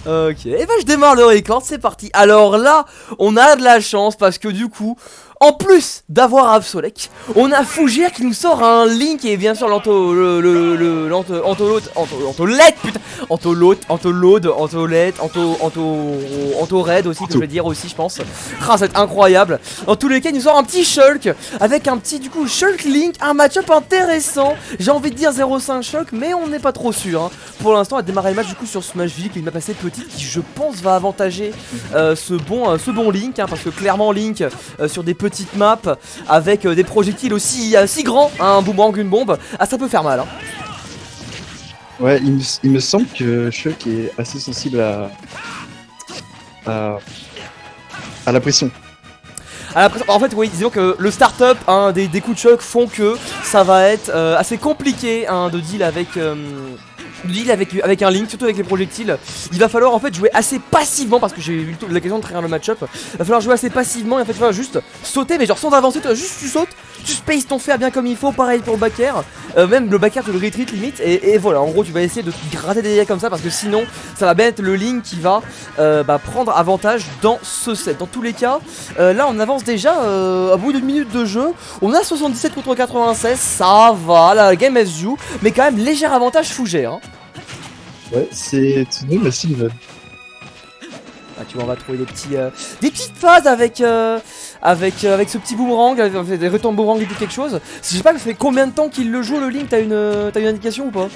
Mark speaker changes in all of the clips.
Speaker 1: Ok, et bah je démarre le record, c'est parti. Alors là, on a de la chance parce que du coup, en plus d'avoir Absolec, on a Fougère qui nous sort un Link et bien sûr Anto-Red aussi, que je vais dire aussi, je pense. Ah, ça va être incroyable. Dans tous les cas, il nous sort un petit Shulk avec un petit, du coup, Shulk Link, un match-up intéressant. J'ai envie de dire 0,5 Shulk, mais on n'est pas trop sûr. Hein. Pour l'instant, on va démarrer le match du coup sur Smashville, qui est une map assez petite, qui je pense va avantager ce bon Link, hein, parce que clairement Link sur des petites maps avec des projectiles aussi si grands, hein, un boomerang, une bombe, ah ça peut faire mal. Hein.
Speaker 2: Ouais, il me semble que Shulk est assez sensible à la pression.
Speaker 1: En fait, oui, disons que le start-up, hein, des coups de choc font que ça va être assez compliqué hein, de deal avec un Link, surtout avec les projectiles. Il va falloir en fait jouer assez passivement parce que j'ai eu l'occasion de trahir le match-up. Il va falloir jouer assez passivement et en fait il va juste sauter, mais genre sans avancer, tu sautes, tu spaces ton fer bien comme il faut, pareil pour le back air. Même le back air tu le retreat limite et voilà, en gros tu vas essayer de gratter des dégâts comme ça parce que sinon ça va bien être le Link qui va prendre avantage dans ce set. Dans tous les cas, là on avance déjà à bout d'une minute de jeu. On a 77 contre 96, ça va, la game elle se joue, mais quand même léger avantage Fougère. Hein.
Speaker 2: Ouais, c'est tout de même assez level.
Speaker 1: Ah, tu vois, on va trouver des petites phases avec ce petit boomerang, des retours de boomerang et quelque chose. Je sais pas, ça fait combien de temps qu'il le joue le Link, t'as une indication ou pas?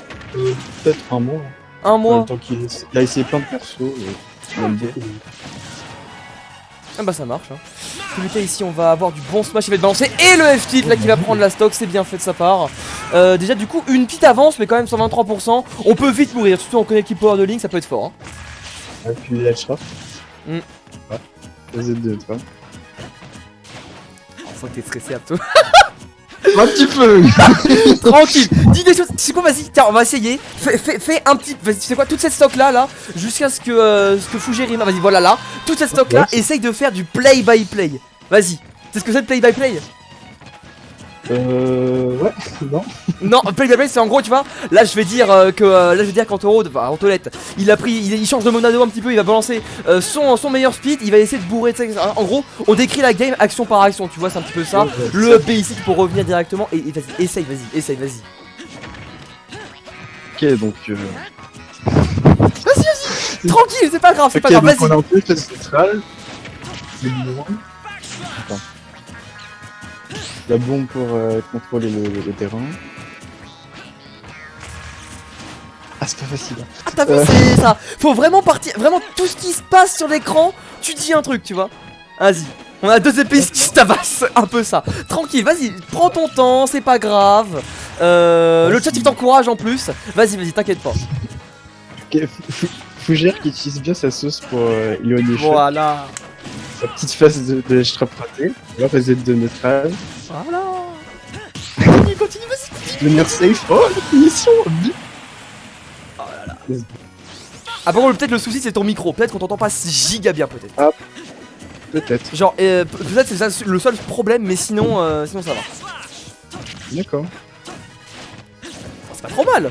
Speaker 2: Peut-être un mois.
Speaker 1: Un mois.
Speaker 2: Il a essayé plein de persos.
Speaker 1: Ah bah ça marche. Hein. En tous les cas ici on va avoir du bon smash qui va être balancé et le F-tilt là qui va prendre la stock, c'est bien fait de sa part. Déjà du coup une petite avance mais quand même 123%. On peut vite mourir, surtout on connaît l'équipe power de Link, ça peut être fort. Hein.
Speaker 2: Et puis H-Trap.
Speaker 1: Ouais,
Speaker 2: Z2 toi.
Speaker 1: Faut que t'es stressé Apto.
Speaker 2: Un petit peu.
Speaker 1: Tranquille, dis des choses, c'est quoi, vas-y, tiens on va essayer. Fais un petit, vas-y tu sais quoi, toute cette stock là jusqu'à ce que Fougère rime, vas-y voilà là. Toute cette stock là, essaye de faire du play by play. Vas-y, c'est ce que c'est le play by play?
Speaker 2: Ouais, non.
Speaker 1: Non, play by play c'est en gros tu vois, là je vais dire qu'Antolette, il change de monado un petit peu, il va balancer son meilleur speed, il va essayer de bourrer, en gros on décrit la game action par action, tu vois c'est un petit peu ça, le B ici pour revenir directement et vas-y, essaye, vas-y.
Speaker 2: Ok donc
Speaker 1: Vas-y, tranquille, c'est pas grave,
Speaker 2: vas-y. On a
Speaker 1: vas-y.
Speaker 2: un peu phase centrale. Attends. La bombe pour contrôler le terrain. Ah c'est pas facile.
Speaker 1: Ah t'as vu c'est ça, faut vraiment partir, vraiment tout ce qui se passe sur l'écran, tu dis un truc tu vois. Vas-y, on a deux épées qui tabassent, un peu ça. Tranquille, vas-y, prends ton temps, c'est pas grave. Le chat il t'encourage en plus. Vas-y, t'inquiète pas.
Speaker 2: Ok, Fougère qui utilise bien sa sauce pour éloigner
Speaker 1: Voilà.
Speaker 2: sa petite phase de strap raté. On va passer de neutral.
Speaker 1: Voilà. Continue, vas-y.
Speaker 2: Venir safe. Oh la finition.
Speaker 1: Oh là là. Ah par contre peut-être le souci c'est ton micro, peut-être qu'on t'entend pas giga bien peut-être.
Speaker 2: Ah peut-être.
Speaker 1: Genre peut-être c'est ça le seul problème mais sinon ça va.
Speaker 2: D'accord.
Speaker 1: C'est pas trop mal.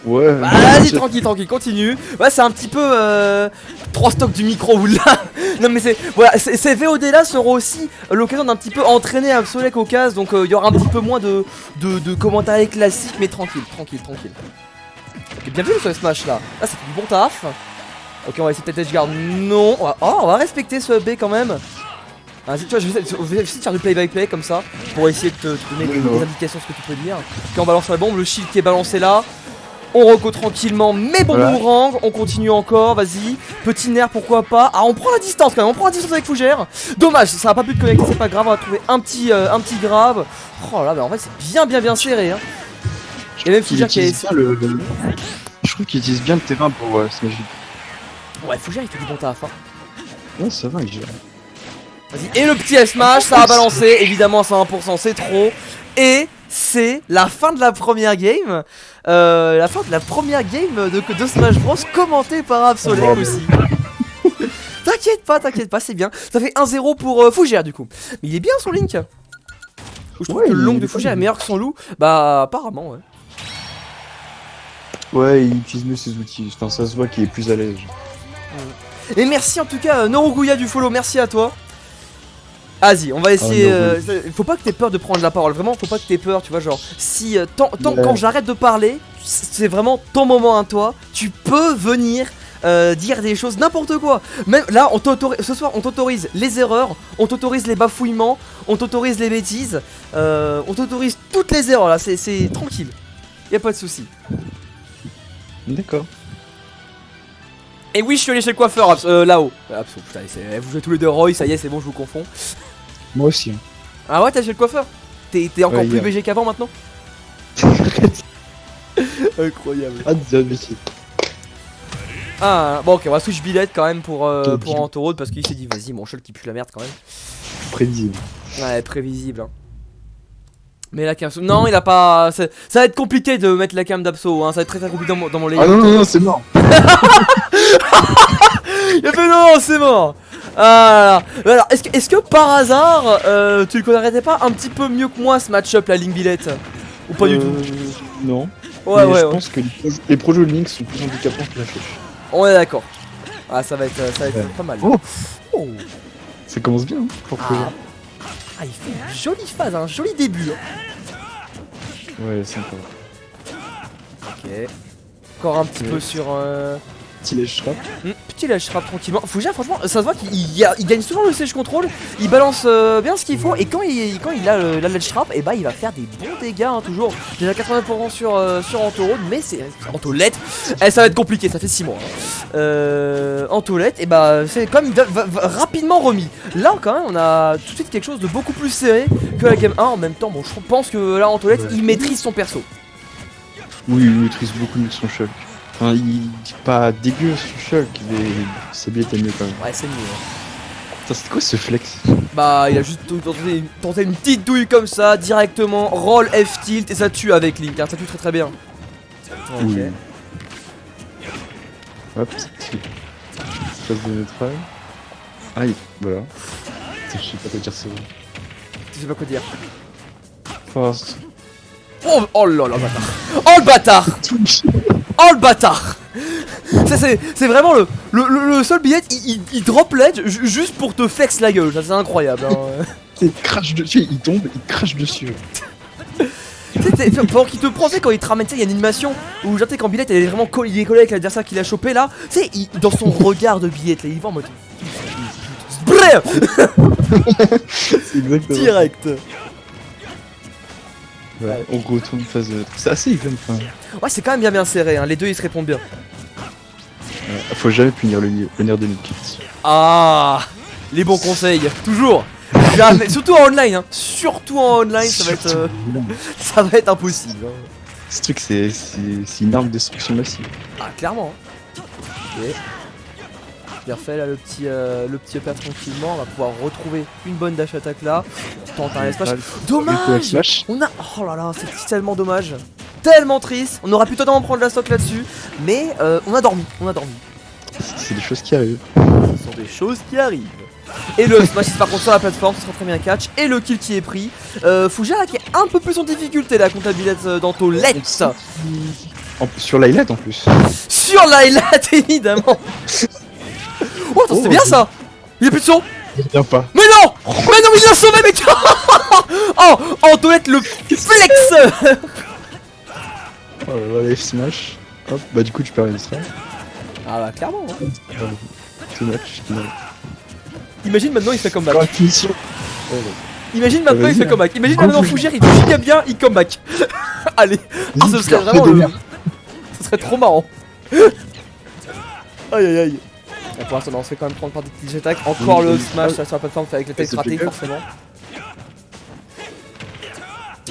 Speaker 2: Ouais.
Speaker 1: Bah, vas-y tranquille, continue. Ouais c'est un petit peu 3 stocks du micro ou là. Non mais c'est voilà, ces VOD là seront aussi l'occasion d'un petit peu entraîner Absolec au cas, donc il y aura un petit peu moins de commentaires classiques mais tranquille. Ok, bien vu ce smash là. Là ça fait du bon taf. Ok on va essayer peut-être edgeguard. Non, on va respecter ce B quand même. Vas-y, tu vois, je vais essayer de faire du play by play comme ça pour essayer de te donner des indications ce que tu peux dire. Ok on balance la bombe, le shield qui est balancé là. On reco tranquillement, mais bon boomerang, on continue encore, vas-y. Petit nerf, pourquoi pas. Ah, on prend la distance quand même, on prend la distance avec Fougère. Dommage, ça a pas pu te connecter, c'est pas grave, on va trouver un petit grab. Oh là, bah en fait c'est bien serré. Hein. Et même Fougère qui est.
Speaker 2: Je trouve qu'il utilise bien le terrain pour Smashville.
Speaker 1: Ouais, Fougère il fait du bon taf. Hein.
Speaker 2: Ouais, ça va, il gère.
Speaker 1: Vas-y, et le petit S-Smash, ça a balancé, évidemment à 100%, c'est trop. Et c'est la fin de la première game. La fin de la première game de Smash Bros commentée par Absolec aussi. T'inquiète pas, c'est bien. Ça fait 1-0 pour Fougère du coup. Mais il est bien son Link. Je trouve que le long de Fougère est meilleur que son loup. Bah apparemment ouais.
Speaker 2: Ouais, il utilise mieux ses outils. Enfin, ça se voit qu'il est plus à l'aise.
Speaker 1: Et merci en tout cas Noroguya du follow, merci à toi. Vas-y, on va essayer. Faut pas que t'aies peur de prendre la parole, vraiment, faut pas que t'aies peur, tu vois. Genre, si tant quand j'arrête de parler, c'est vraiment ton moment à toi. Tu peux venir dire des choses, n'importe quoi. Même là, ce soir, on t'autorise les erreurs, on t'autorise les bafouillements, on t'autorise les bêtises, on t'autorise toutes les erreurs là. C'est tranquille, y a pas de souci.
Speaker 2: D'accord.
Speaker 1: Et oui, je suis allé chez le coiffeur là-haut. Abso, putain, vous jouez tous les deux Roy, ça y est, c'est bon, je vous confonds.
Speaker 2: Moi aussi. Hein.
Speaker 1: Ah ouais, t'as chez le coiffeur? T'es encore plus BG qu'avant maintenant? Incroyable.
Speaker 2: Ah, déjà, métier.
Speaker 1: Ah, bon, ok, on va switch billette quand même pour Antorode parce qu'il s'est dit, vas-y, mon cheval qui pue la merde quand même.
Speaker 2: Prévisible.
Speaker 1: Ouais, prévisible. Hein. Mais la cam. Non, il a pas. Ça va être compliqué de mettre la cam d'Abso, hein. Ça va être très compliqué dans mon layout.
Speaker 2: Ah non, c'est mort.
Speaker 1: Il a fait non, c'est mort. Ah là là. Alors, est-ce que par hasard, tu le connaissais pas un petit peu mieux que moi ce match-up, la Link Billet? Ou pas du tout?
Speaker 2: Non.
Speaker 1: Ouais,
Speaker 2: mais
Speaker 1: ouais,
Speaker 2: je pense que les projets de Link sont plus handicapants que la flèche.
Speaker 1: On est d'accord. Ah, ça va être pas mal.
Speaker 2: Oh.
Speaker 1: Oh.
Speaker 2: Ça commence bien, hein, pour
Speaker 1: Ah, il fait une jolie phase, un joli début. Hein.
Speaker 2: Ouais, sympa.
Speaker 1: Ok. Encore un petit peu sur.
Speaker 2: Petit lèche trap.
Speaker 1: Petit lèche trap tranquillement. Fougère, franchement, ça se voit qu'il gagne souvent le siège contrôle. Il balance bien ce qu'il faut. Et quand il a la lèche trap, et bah il va faire des bons dégâts. Hein, toujours. Déjà 80% sur Antorode, mais c'est. Antolette. Ça va être compliqué, ça fait 6 mois. Hein. Antolette, et bah c'est comme il va rapidement remis. Là, quand même, on a tout de suite quelque chose de beaucoup plus serré que la game 1. En même temps, bon, je pense que là, Antolette, il maîtrise son perso.
Speaker 2: Oui, il maîtrise beaucoup mieux son Shulk. Enfin, il est pas dégueu son Shulk, mais sa billette est mieux quand même.
Speaker 1: Ouais, c'est mieux. Hein.
Speaker 2: Putain, c'était quoi ce flex?
Speaker 1: Bah, il a juste tenté une petite douille comme ça, directement, roll F tilt et ça tue avec Link, hein, ça tue très très bien. Ok.
Speaker 2: Oui. Hop, petite phase de neutral. Aïe, voilà. Je sais pas quoi dire, c'est vrai.
Speaker 1: Je sais pas quoi dire.
Speaker 2: Fast.
Speaker 1: Oh là là, bâtard. Oh le bâtard. Oh le bâtard. C'est vraiment le seul billet, il drop l'edge juste pour te flex la gueule, ça c'est incroyable. Hein.
Speaker 2: Il crache dessus, il tombe, il crache dessus.
Speaker 1: Pendant qu'il te prend, quand il te ramène, il y a une animation où genre quand Billet il est vraiment il est collé avec l'adversaire qu'il a chopé là, tu sais, dans son regard de Billet là, il va en mode. Bref.
Speaker 2: C'est exactement.
Speaker 1: Direct.
Speaker 2: Ouais, on retourne phase de... C'est assez even quand même.
Speaker 1: Ouais, c'est quand même bien serré, hein. Les deux ils se répondent bien.
Speaker 2: Faut jamais punir le nerf de Nick.
Speaker 1: Ah, les bons conseils, toujours. Jamais, surtout en online, hein. Surtout en online, ça va être impossible. Hein.
Speaker 2: Ce truc, c'est une arme de destruction massive.
Speaker 1: Ah, clairement. Ok. Bien fait là, le petit upper tranquillement. On va pouvoir retrouver une bonne dash attack là. Tente un smash. Dommage. On a. Oh là là, c'est tellement dommage. Tellement triste. On aurait pu totalement prendre la stock là-dessus. Mais on a dormi.
Speaker 2: C'est des choses qui arrivent.
Speaker 1: Ce sont des choses qui arrivent. Et le smash par contre sur la plateforme, ce sera très bien catch. Et le kill qui est pris. Fougère qui est un peu plus en difficulté la comptabilité d'Antolette.
Speaker 2: Sur l'highlight en plus.
Speaker 1: Sur l'highlight évidemment. Oh attends, c'est bien ça. Il est plus de son.
Speaker 2: Il vient pas.
Speaker 1: Mais non, mais il l'a sauvé mec. Oh, Antolette le flex.
Speaker 2: Oh là là, les smash. Hop, bah du coup tu perds une strike.
Speaker 1: Ah bah clairement. Hein.
Speaker 2: Too much.
Speaker 1: Imagine maintenant il fait comeback.
Speaker 2: Ouais,
Speaker 1: Imagine maintenant il fait comeback. Imagine maintenant Fougère il te giga bien, il comeback. Allez. Ah ce serait vraiment le... Ce serait trop marrant. Aïe aïe aïe. Et pour l'instant on se fait quand même prendre par des petites attaques. Encore le smash sur la plateforme fait avec la tête ratée forcément.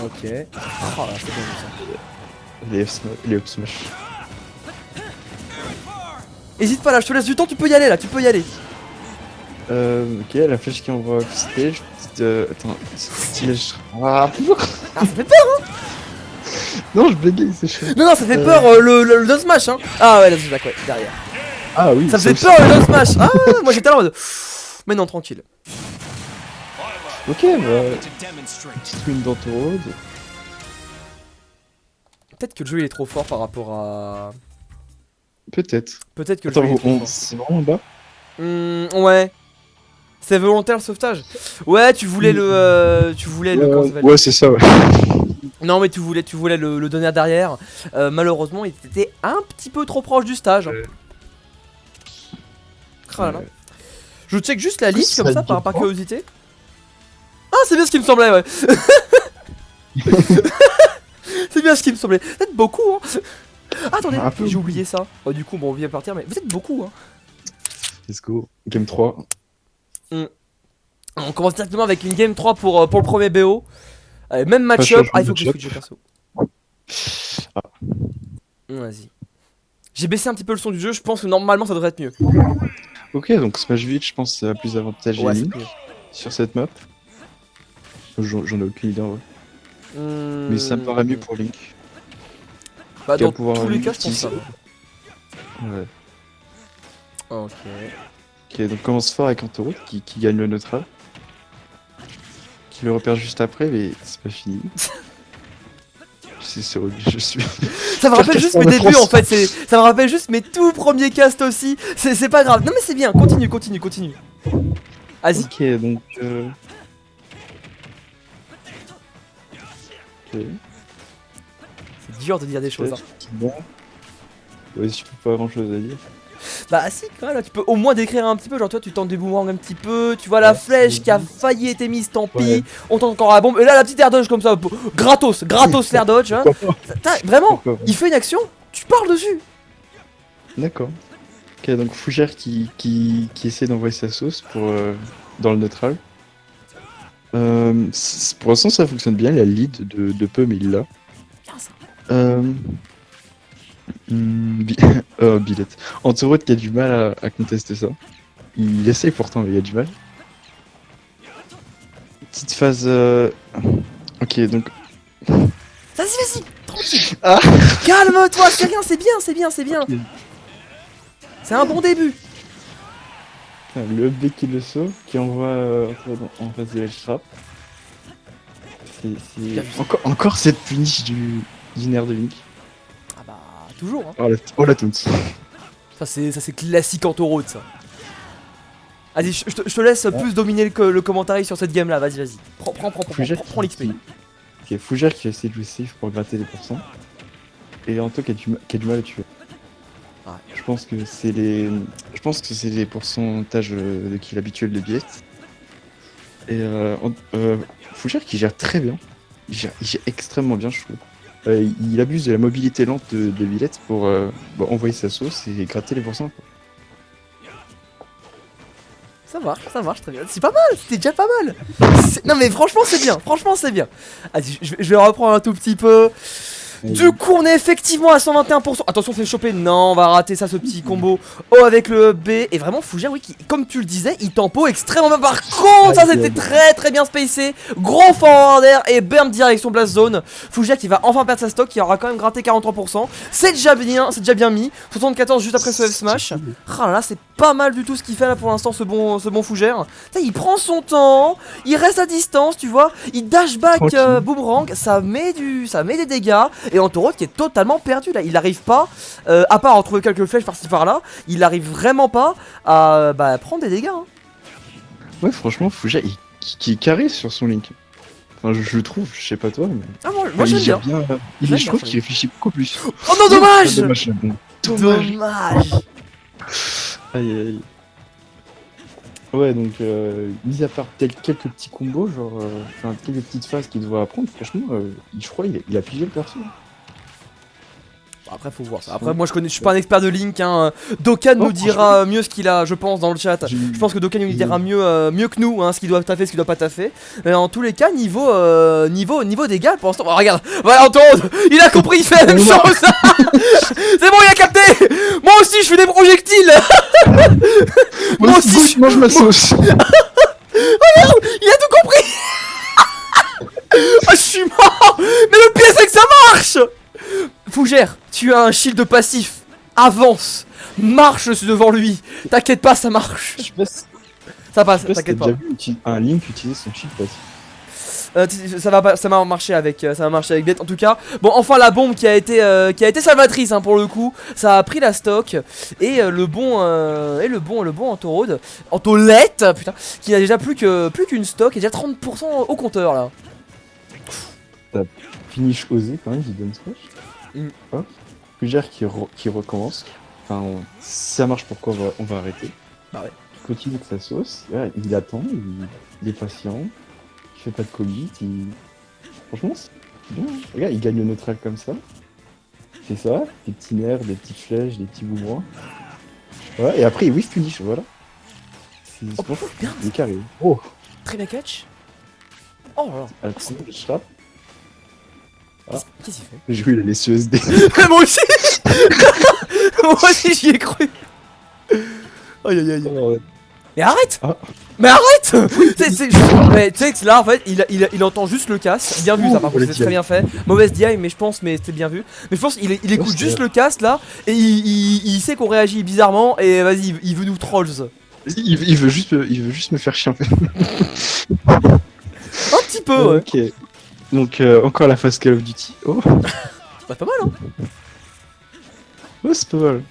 Speaker 1: Ok. Oh là c'est bon ça.
Speaker 2: Les up smash.
Speaker 1: Hésite pas là, je te laisse du temps, tu peux y aller là, tu peux y aller.
Speaker 2: Ok, la flèche qui envoie stage. Attends, stylage. Ah,
Speaker 1: ça fait peur hein.
Speaker 2: Non, je bégaye, c'est chaud.
Speaker 1: Non, ça fait peur le down smash hein. Ah ouais, là c'est d'accord, ouais, derrière.
Speaker 2: Ah oui,
Speaker 1: ça faisait peur le down smash. Ah, moi j'étais là en mode. Mais non, tranquille.
Speaker 2: Ok, bah. Petite win d'Antorode.
Speaker 1: peut-être que le jeu il est trop fort par rapport à...
Speaker 2: Peut-être.
Speaker 1: Peut-être que le
Speaker 2: Attends,
Speaker 1: jeu il est trop fort.
Speaker 2: c'est vraiment en bas?
Speaker 1: Ouais. C'est volontaire le sauvetage. Ouais, tu voulais le... comment ça s'appelle?
Speaker 2: Ouais, c'est ça, ouais.
Speaker 1: Non mais tu voulais le donner à derrière. Malheureusement, il était un petit peu trop proche du stage. Oh là là. Je check juste la liste comme ça par curiosité. Ah, c'est bien ce qui me semblait, ouais. C'est bien ce qui me semblait. Vous êtes beaucoup, hein. Ah, attendez, j'ai oublié ça. Oh, du coup, bon, on vient partir, mais vous êtes beaucoup, hein.
Speaker 2: Let's go. Game 3.
Speaker 1: On commence directement avec une game 3 pour le premier BO. Allez, même match-up. Ah, il faut que je switch de perso.
Speaker 2: Ah.
Speaker 1: Vas-y. J'ai baissé un petit peu le son du jeu, je pense que normalement ça devrait être mieux.
Speaker 2: Ok, donc Smash Vite, je pense que c'est plus avantageux sur cette map. J'en ai aucune idée en vrai. Mais ça me paraît mieux pour Link.
Speaker 1: Bah, dans tous les cas, je pense ça.
Speaker 2: Ouais.
Speaker 1: Ok.
Speaker 2: Ok, donc commence fort avec Antoro qui gagne le neutral. Qui le repère juste après, mais c'est pas fini. C'est horrible, je suis.
Speaker 1: Ça me rappelle juste mes débuts en fait, ça me rappelle juste mes tout premiers casts aussi. C'est pas grave. Non mais c'est bien, continue. Vas-y.
Speaker 2: Ok, donc. Ok.
Speaker 1: C'est dur de dire des choses. Hein.
Speaker 2: Bon. Ouais, je peux pas grand chose à dire.
Speaker 1: Bah si, quand même, là, tu peux au moins décrire un petit peu. Genre toi, tu tentes des boomerangs un petit peu. Tu vois la flèche qui a failli être mise, tant pis. On tente encore la bombe. Et là, la petite air dodge comme ça, gratos l'air dodge. Hein. Vraiment, il fait une action, tu parles dessus.
Speaker 2: D'accord. Ok, donc Fougère qui essaie d'envoyer sa sauce pour dans le neutral. Pour l'instant, ça fonctionne bien. Il a le lead de peu, mais il l'a. Billette. Antoroth qui a du mal à contester ça. Il essaye pourtant, mais il a du mal. Petite phase. Ok, donc.
Speaker 1: Vas-y, tranquille. Calme-toi, c'est rien, c'est bien. Okay. C'est un bon début.
Speaker 2: Le B qui le sauve, qui envoie en face de l'edge trap. Encore cette punish du nerf de Link.
Speaker 1: Ah bah, toujours. Hein.
Speaker 2: Oh la taunt.
Speaker 1: Ça c'est classique en taureau de ça. Vas-y, je te laisse plus dominer le commentaire sur cette game là, vas-y. Prends l'XP.
Speaker 2: Ok, Fougère qui a essayé de jouer safe pour gratter des pourcents. Et Anto qui a du mal à tuer.
Speaker 1: Ouais.
Speaker 2: Je pense que c'est les pourcentages de kill habituels de Billette. Et Fougère qui gère très bien. Il gère extrêmement bien, je trouve. Il abuse de la mobilité lente de Billette pour envoyer sa sauce et gratter les pourcents.
Speaker 1: Ça marche très bien. C'est pas mal, c'était déjà pas mal. Non mais franchement c'est bien. Vas-y, je vais reprendre un tout petit peu. Du coup on est effectivement à 121%. Attention, fait choper. Non, on va rater ça, ce petit combo O avec le B. Et vraiment Fougère, oui, qui, comme tu le disais, il tempo extrêmement bien. Par contre, ça c'était très bien spacé. Gros forwarder et burn direction blast zone. Fougère qui va enfin perdre sa stock, qui aura quand même gratté 43%. C'est déjà bien mis. 74 juste après ce F smash. Ah là, c'est pas mal du tout ce qu'il fait là pour l'instant, ce bon Fougère. Il prend son temps, il reste à distance, tu vois. Il dash back boomerang, ça met des dégâts. Et Antoroth qui est totalement perdu là, il n'arrive pas, à part en trouver quelques flèches par-ci par-là, il n'arrive vraiment pas à prendre des dégâts. Hein.
Speaker 2: Ouais, franchement, Fougère qui est carré sur son Link. Enfin, je le trouve, je sais pas toi, mais.
Speaker 1: Ah, moi j'aime bien.
Speaker 2: Je trouve qu'il réfléchit beaucoup plus.
Speaker 1: Oh non, dommage.
Speaker 2: Dommage. Aïe. Ouais, donc, mis à part quelques petits combos, genre, quelques petites phases qu'il doit apprendre, franchement, je crois qu'il a pigé le perso.
Speaker 1: Après faut voir ça. Après moi je suis pas un expert de Link hein. Dokkan nous dira mieux ce qu'il a, je pense, dans le chat. Je pense que Dokkan nous dira mieux que nous hein, ce qu'il doit taffer, ce qu'il doit pas taffer. Mais en tous les cas niveau dégâts pour l'instant. Oh, regarde, voilà Antoine, il a compris, il fait la même chose. C'est bon, il a capté. Moi aussi je fais des projectiles. Moi aussi je mange ma sauce. Regarde, il a tout compris. Ah je suis mort. Mais le pire c'est que ça marche. Fougère, tu as un shield passif. Avance, marche devant lui. T'inquiète pas, ça marche. Ça passe, t'inquiète pas.
Speaker 2: J'ai déjà vu un Link utiliser son shield passif.
Speaker 1: ça m'a marché avec Blade en tout cas. Bon, enfin la bombe qui a été salvatrice hein, pour le coup. Ça a pris la stock et le bon Antolette, putain, qui n'a déjà plus qu'une stock et déjà 30% au compteur là.
Speaker 2: Finish osé quand même, Hidden Smash. Hop. Fougère qui recommence. Enfin, si ça marche, pourquoi on va arrêter?
Speaker 1: Bah ouais.
Speaker 2: Il continue de sa sauce. Ouais, il attend, il est patient. Il fait pas de commit. Franchement, c'est bien. Regarde, il gagne le neutral comme ça. C'est ça. Des petits nerfs, des petites flèches, des petits boomerangs. Voilà. Et après, il whiff finish. Voilà.
Speaker 1: Oh, bien.
Speaker 2: Il est carré. Oh.
Speaker 1: Très bien catch. Oh là là.
Speaker 2: Alors, je frappe.
Speaker 1: Qu'est-ce qu'il fait?
Speaker 2: J'ai cru il allait se SD.
Speaker 1: Moi aussi. Moi aussi j'y ai cru. Aïe aïe aïe.
Speaker 2: Oh,
Speaker 1: Mais arrête.
Speaker 2: Ah.
Speaker 1: Mais arrête. Mais tu sais que là en fait il entend juste le cast. Bien vu ça par contre, c'est très bien fait. Mauvaise DI mais c'était bien vu. Mais je pense qu'il écoute juste le cast là. Et il sait qu'on réagit bizarrement. Et vas-y il veut nous trolls.
Speaker 2: Il veut juste me faire chier.
Speaker 1: Un petit peu ouais.
Speaker 2: Ok. Donc encore la phase Call of Duty. Oh.
Speaker 1: Bah pas mal hein.
Speaker 2: Oh c'est pas mal.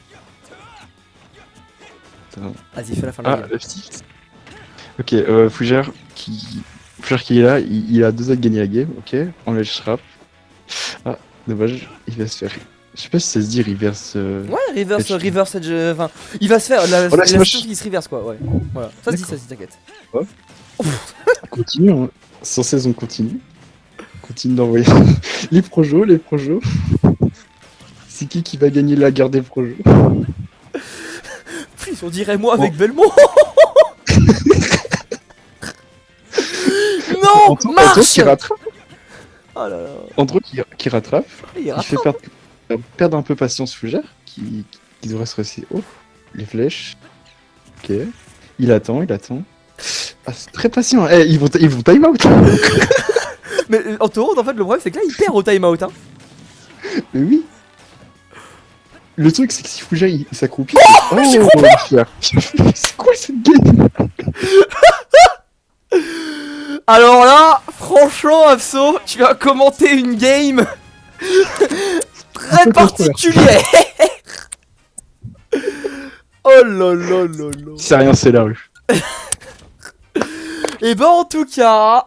Speaker 1: Vas-y fais la fin de la game.
Speaker 2: Ok, Fougère qui est là, il a 2 à gagner la game, ok. On le shrap. Ah, dommage, il va se faire. Je sais pas si ça se dit reverse.
Speaker 1: Ouais, reverse edge. Enfin, il va se faire la situation qui se reverse quoi, ouais. Voilà, ça se dit, t'inquiète.
Speaker 2: Ouais. Continue, hein. Sans cesse on continue. Continue d'envoyer les projos. C'est qui va gagner la guerre des projos?
Speaker 1: Plus on dirait moi avec Belmont. Non, marche.
Speaker 2: Qui rattrape.
Speaker 1: Oh là là.
Speaker 2: Andro qui rattrape.
Speaker 1: Il
Speaker 2: fait perdre un peu patience Fougère qui devrait se resser. Oh, les flèches. Ok. Il attend. Ah, c'est très patient. Eh, ils vont time out.
Speaker 1: Mais en taureau, en fait, le problème c'est que là il perd au time out. Hein.
Speaker 2: Mais oui. Le truc c'est que si Fougère il s'accroupit.
Speaker 1: Oh, j'ai compris.
Speaker 2: C'est quoi cette game?
Speaker 1: Alors là, franchement, Abso, tu as commenté une game très particulière. Oh là là là là.
Speaker 2: C'est rien, c'est la rue.
Speaker 1: Et ben en tout cas,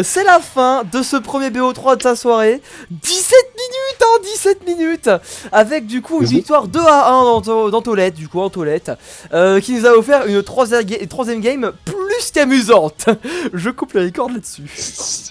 Speaker 1: c'est la fin de ce premier BO3 de ta soirée. 17 minutes, avec du coup une victoire 2-1 d'Antolette, qui nous a offert une troisième game plus qu'amusante. Je coupe les records là-dessus.